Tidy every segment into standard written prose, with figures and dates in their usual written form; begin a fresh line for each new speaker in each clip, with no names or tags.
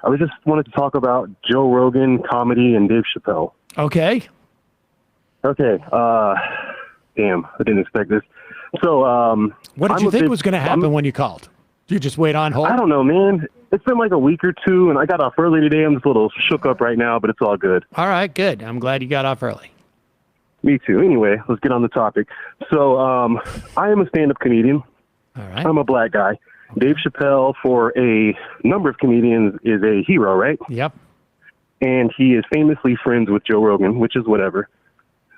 I just wanted to talk about Joe Rogan, comedy, and Dave Chappelle.
Okay.
Okay. Damn, I didn't expect this. So,
what did you think was going to happen when you called? Did you just wait on hold?
I don't know, man. It's been like a week or two, and I got off early today. I'm just a little shook up right now, but it's all good.
All right, good. I'm glad you got off early.
Me too. Anyway, let's get on the topic. So, I am a stand-up comedian.
All right.
I'm a black guy. Dave Chappelle, for a number of comedians, is a hero, right?
Yep.
And he is famously friends with Joe Rogan, which is whatever.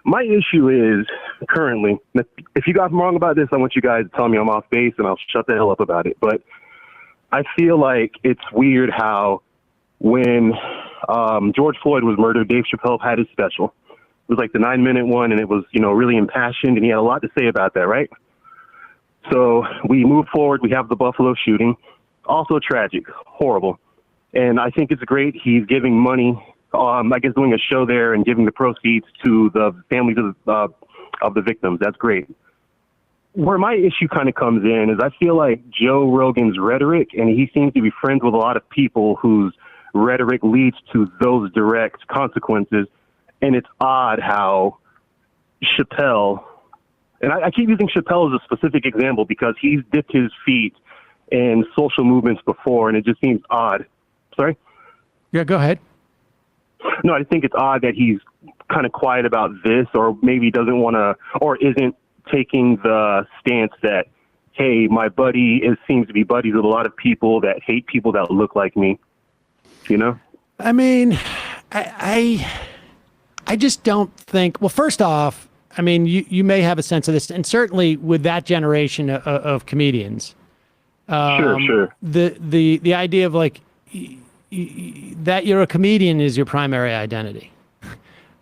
My issue is currently, if you got me wrong about this, I want you guys to tell me I'm off base and I'll shut the hell up about it. But I feel like it's weird how when George Floyd was murdered, Dave Chappelle had his special. It was like the 9-minute one, and it was, really impassioned, and he had a lot to say about that, right? So we move forward. We have the Buffalo shooting. Also tragic, horrible. And I think it's great. He's giving money, I guess doing a show there and giving the proceeds to the families of the victims. That's great. Where my issue kind of comes in is I feel like Joe Rogan's rhetoric, and he seems to be friends with a lot of people whose rhetoric leads to those direct consequences. And it's odd how Chapelle, and I keep using Chapelle as a specific example because he's dipped his feet in social movements before, and it just seems odd. Sorry?
Yeah, go ahead.
No, I think it's odd that he's kind of quiet about this, or maybe doesn't want to, or isn't taking the stance that, hey, my buddy seems to be buddies with a lot of people that hate people that look like me. I
mean, I just don't think, well, first off, I mean, you may have a sense of this, and certainly with that generation of comedians,
sure.
The idea of like that you're a comedian is your primary identity,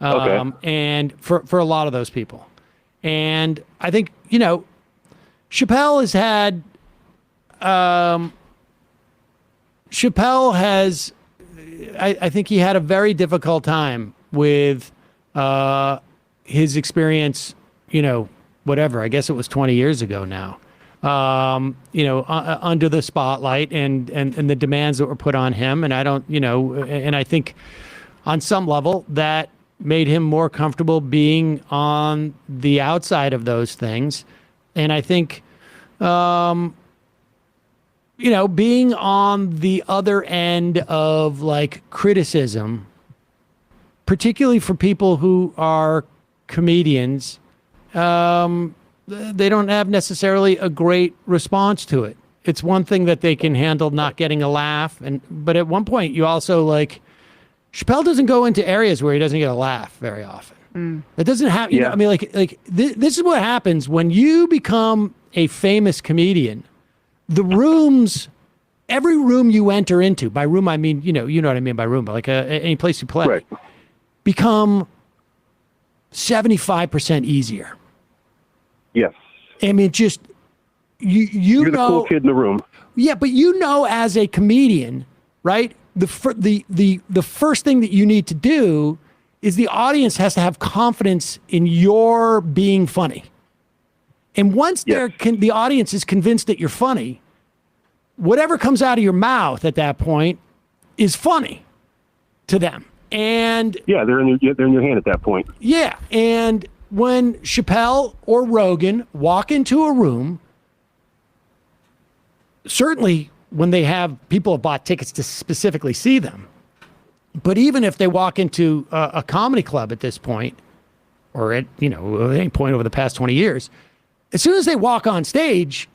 Okay.
and for a lot of those people, and I think Chappelle has had, I think he had a very difficult time with his experience, whatever, I guess it was 20 years ago now, under the spotlight and the demands that were put on him. And I don't, and I think on some level that made him more comfortable being on the outside of those things. And I think, being on the other end of like criticism, particularly for people who are comedians, they don't have necessarily a great response to it. It's one thing that they can handle not getting a laugh, but at one point you also Chappelle doesn't go into areas where he doesn't get a laugh very often. It doesn't happen.
Yeah.
This is what happens when you become a famous comedian. The rooms, every room you enter into, by room I mean, you know what I mean by room, but like any place you play,
Right.
become 75% easier.
Yes.
I mean, just
You're the cool kid in the room.
Yeah, but as a comedian, right? The first thing that you need to do is the audience has to have confidence in your being funny. And once the audience is convinced that you're funny, whatever comes out of your mouth at that point is funny to them. And
yeah, they're in your hand at that point.
Yeah, and when Chappelle or Rogan walk into a room, certainly when they have people have bought tickets to specifically see them, but even if they walk into a comedy club at this point, or at any point over the past 20 years, as soon as they walk on stage,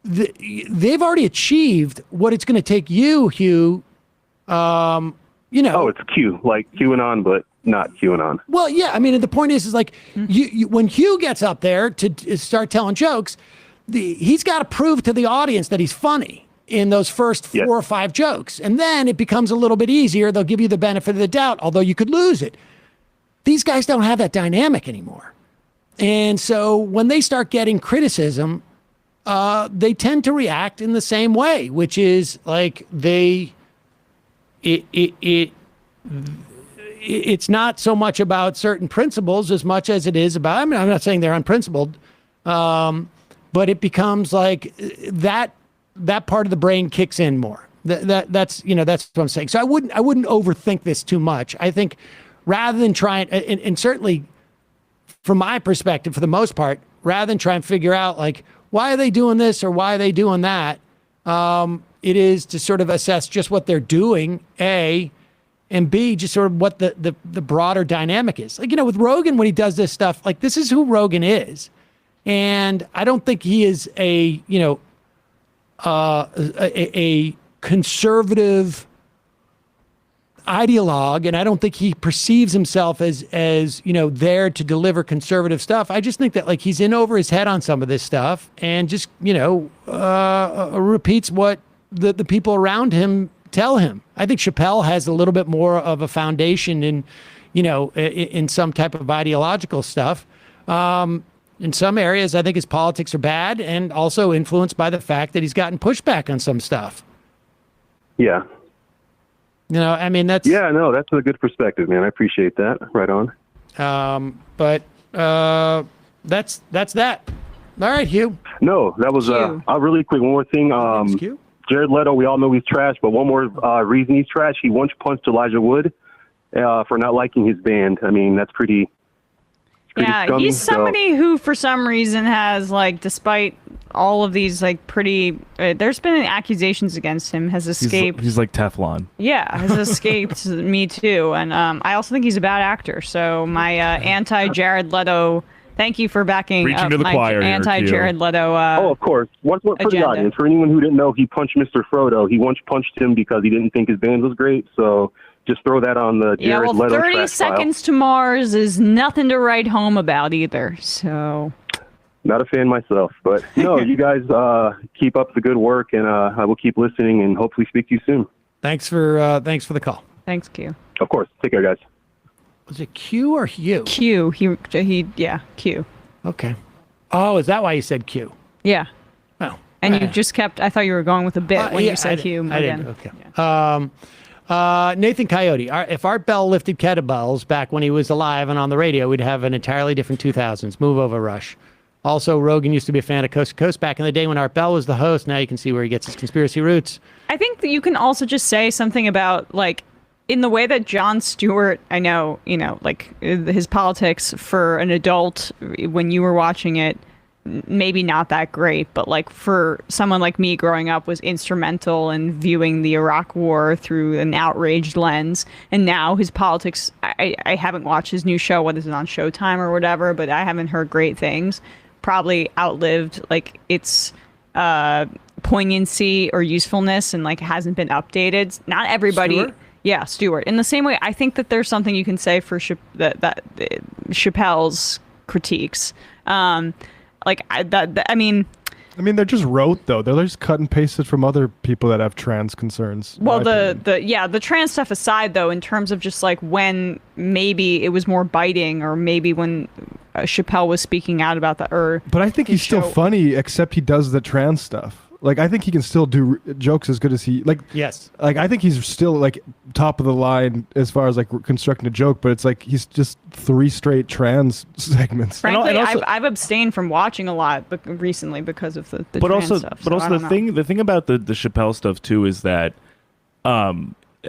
they've already achieved what it's going to take you, Hugh. Oh,
it's Q, like QAnon, but not QAnon.
Well, yeah. I mean, the point is like when Hugh gets up there to start telling jokes, he's got to prove to the audience that he's funny in those first 4 or 5 jokes. And then it becomes a little bit easier. They'll give you the benefit of the doubt, although you could lose it. These guys don't have that dynamic anymore. And so when they start getting criticism, they tend to react in the same way, which is like it's not so much about certain principles as much as it is about, I mean, I'm not saying they're unprincipled, but it becomes like that part of the brain kicks in more. That's what I'm saying. So I wouldn't overthink this too much. I think rather than try and certainly from my perspective, for the most part, rather than try and figure out like why are they doing this or why are they doing that, it is to sort of assess just what they're doing, A, and B, just sort of what the broader dynamic is. Like, with Rogan, when he does this stuff, like this is who Rogan is. And I don't think he is a conservative ideologue, and I don't think he perceives himself as there to deliver conservative stuff. I just think that like he's in over his head on some of this stuff and just repeats what the people around him tell him. I think Chapelle has a little bit more of a foundation in some type of ideological stuff. In some areas, I think his politics are bad and also influenced by the fact that he's gotten pushback on some stuff.
Yeah.
That's...
Yeah, no, that's a good perspective, man. I appreciate that. Right on.
But that's that. All right, Hugh.
No, that was really quick. One more thing. Jared Leto, we all know he's trash, but one more reason he's trash. He once punched Elijah Wood for not liking his band. I mean, that's pretty scummy,
he's somebody who, for some reason, has despite all of these there's been accusations against him, has escaped.
He's like Teflon.
Yeah, has escaped Me Too, and I also think he's a bad actor. So my anti-Jared Leto. Thank you for backing
Preaching to the
my
choir
anti-Jared Leto.
Of course. For the audience, for anyone who didn't know, he punched Mr. Frodo. He once punched him because he didn't think his band was great. So just throw that on the Jared Leto
30 Seconds to Mars is nothing to write home about either. So.
Not a fan myself, but no, you guys keep up the good work, and I will keep listening and hopefully speak to you soon.
Thanks for the call.
Thanks, Q.
Of course. Take care, guys.
Was it Q or Hugh?
Q. Q.
Okay. Oh, is that why you said Q?
Yeah.
Oh.
And you just kept, I thought you were going with a bit when you said Q.
I didn't. Okay. Yeah. Nathan Coyote. If Art Bell lifted kettlebells back when he was alive and on the radio, we'd have an entirely different 2000s. Move over, Rush. Also, Rogan used to be a fan of Coast to Coast back in the day when Art Bell was the host. Now you can see where he gets his conspiracy roots.
I think that you can also just say something about, in the way that Jon Stewart, I know, his politics for an adult when you were watching it, maybe not that great, but for someone like me growing up was instrumental in viewing the Iraq War through an outraged lens. And now his politics, I haven't watched his new show, whether it's on Showtime or whatever, but I haven't heard great things. Probably outlived its poignancy or usefulness and hasn't been updated. Not everybody.
Stewart?
Yeah, Stewart. In the same way, I think that there's something you can say for Chappelle's critiques. I mean,
they're just rote though. They're just cut and pasted from other people that have trans concerns.
Well, the trans stuff aside though, in terms of just when maybe it was more biting, or maybe when Chappelle was speaking out about that,
But I think he's still funny, except he does the trans stuff. I think he can still do jokes as good as he
Yes.
I think he's still top of the line as far as constructing a joke, but it's he's just 3 straight trans segments.
Frankly, I've abstained from watching a lot recently because of the trans stuff.
But also the thing about the Chappelle stuff too is that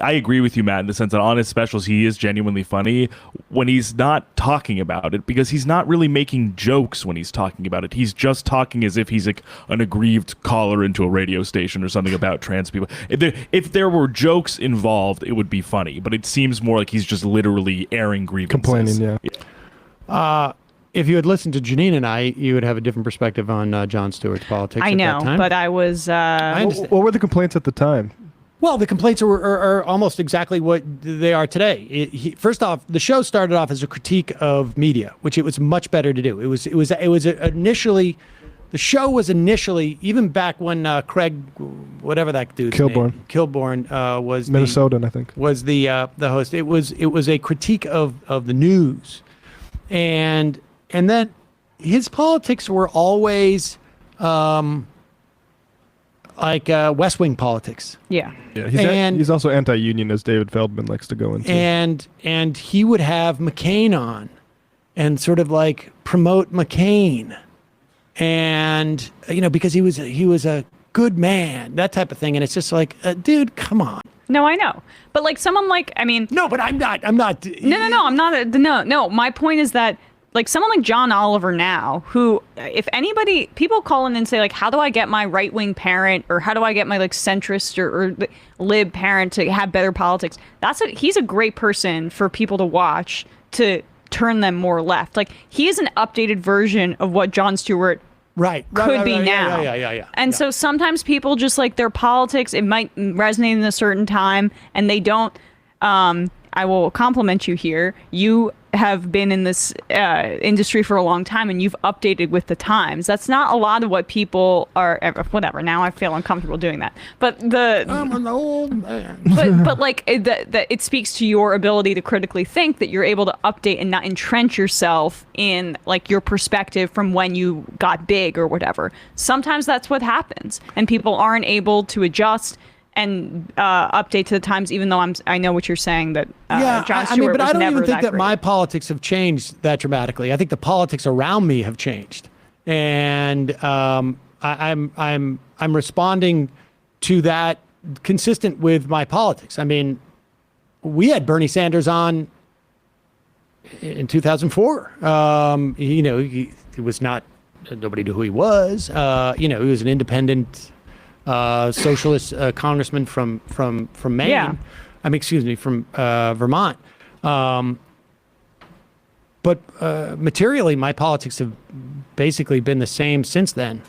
I agree with you, Matt, in the sense that on his specials, he is genuinely funny when he's not talking about it, because he's not really making jokes when he's talking about it. He's just talking as if he's an aggrieved caller into a radio station or something about trans people. If there were jokes involved, it would be funny, but it seems more like he's just literally airing grievances.
Complaining, yeah.
If you had listened to Janine and I, you would have a different perspective on Jon Stewart's politics.
I know,
at that time.
but I was...
What were the complaints at the time?
Well, the complaints are almost exactly what they are today. First off, the show started off as a critique of media, which it was much better to do. It was initially, the show was initially, even back when Craig, whatever that dude's name, Kilborn was
Minnesotan, I think,
was the host. It was a critique of the news, and then his politics were always West Wing politics.
Yeah.
Yeah, he's also anti-union, as David Feldman likes to go into.
And he would have McCain on and sort of promote McCain. And because he was a good man, that type of thing. And it's just like, dude, come on.
No, I know. But like someone like, I mean.
No, but I'm not.
No, I'm not. No. My point is that like someone like John Oliver now, who, if anybody, people call in and say like, how do I get my right wing parent, or how do I get my like centrist or lib parent to have better politics? He's a great person for people to watch to turn them more left. Like he is an updated version of what Jon Stewart could be now.
Yeah.
And so sometimes people just like their politics, it might resonate in a certain time, and they don't. I will compliment you here. You have been in this industry for a long time, and you've updated with the times. That's not a lot of what people are. Whatever. Now I feel uncomfortable doing that. But
I'm an old man.
But like it speaks to your ability to critically think, that you're able to update and not entrench yourself in like your perspective from when you got big or whatever. Sometimes that's what happens, and people aren't able to adjust and update to the times, even though I know what you're saying, that Jon Stewart
but I don't even think that
great.
my politics have changed that dramatically. I think the politics around me have changed, and I'm responding to that consistent with my politics. I mean, we had Bernie Sanders on in 2004. He was not, nobody knew who he was. He was an independent socialist congressman from Maine.
Yeah.
From Vermont. But materially, my politics have basically been the same since then.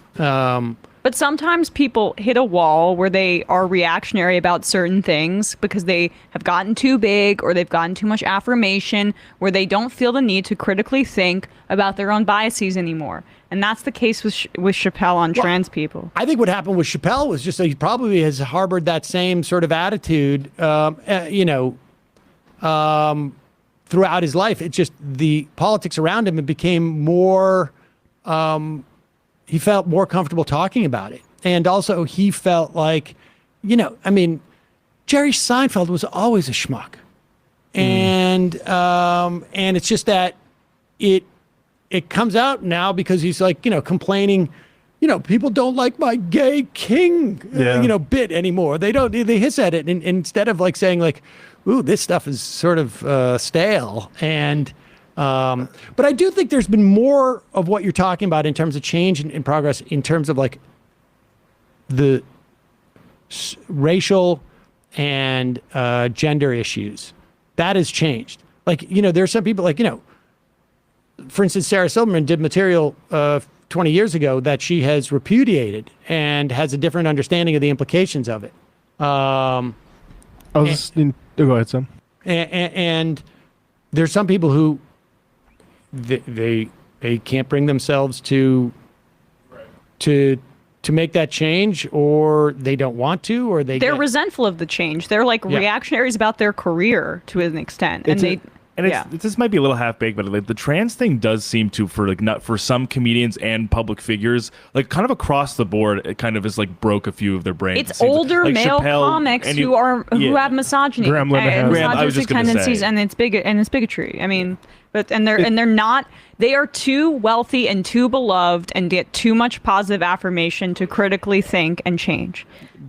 But sometimes people hit a wall where they are reactionary about certain things because they have gotten too big, or they've gotten too much affirmation, where they don't feel the need to critically think about their own biases anymore. And that's the case with Chapelle on trans people.
I think what happened with Chapelle was just that he probably has harbored that same sort of attitude, throughout his life. It just, the politics around him, it became more, he felt more comfortable talking about it. And also he felt like, Jerry Seinfeld was always a schmuck. And it's just that it comes out now because he's like, complaining, people don't like my gay king, bit anymore. They hiss at it. And instead of like saying like, ooh, this stuff is sort of stale. And, but I do think there's been more of what you're talking about in terms of change and progress, in terms of like the racial and gender issues. That has changed. Like, there's some people like, for instance, Sarah Silverman did material 20 years ago that she has repudiated and has a different understanding of the implications of it.
Go ahead, Sam.
And there's some people who they can't bring themselves to make that change, or they don't want to, or they're
resentful of the change. They're like reactionaries about their career to an extent,
this might be a little half-baked, but like, the trans thing does seem to, for some comedians and public figures, like kind of across the board, it kind of is like broke a few of their brains.
It's older
like
male
Chapelle,
comics who have misogynistic tendencies, and it's bigotry. I mean, they are too wealthy and too beloved and get too much positive affirmation to critically think and change.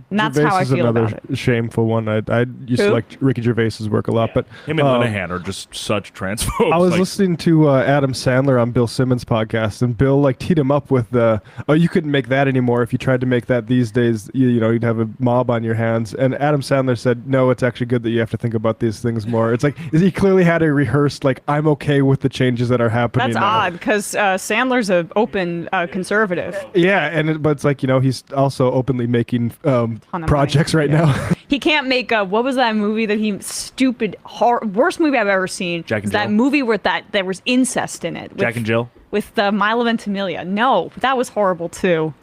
And that's
Gervais
how I feel about it.
Another shameful one. I used to like Ricky Gervais's work a lot, but
him and Linehan are just such transphobes.
I was listening to Adam Sandler on Bill Simmons' podcast, and Bill like teed him up with you couldn't make that anymore. If you tried to make that these days, you'd have a mob on your hands. And Adam Sandler said, no, it's actually good that you have to think about these things more. It's like he clearly had a rehearsed like, I'm okay with the changes that are happening.
That's odd, because Sandler's an open conservative.
Yeah, but it's like, he's also openly making projects right now.
He can't make what was that movie that worst movie I've ever seen?
Jack and
that
Jill?
Movie where there was incest in it.
Jack and Jill?
With Milo Ventimiglia. No, that was horrible too.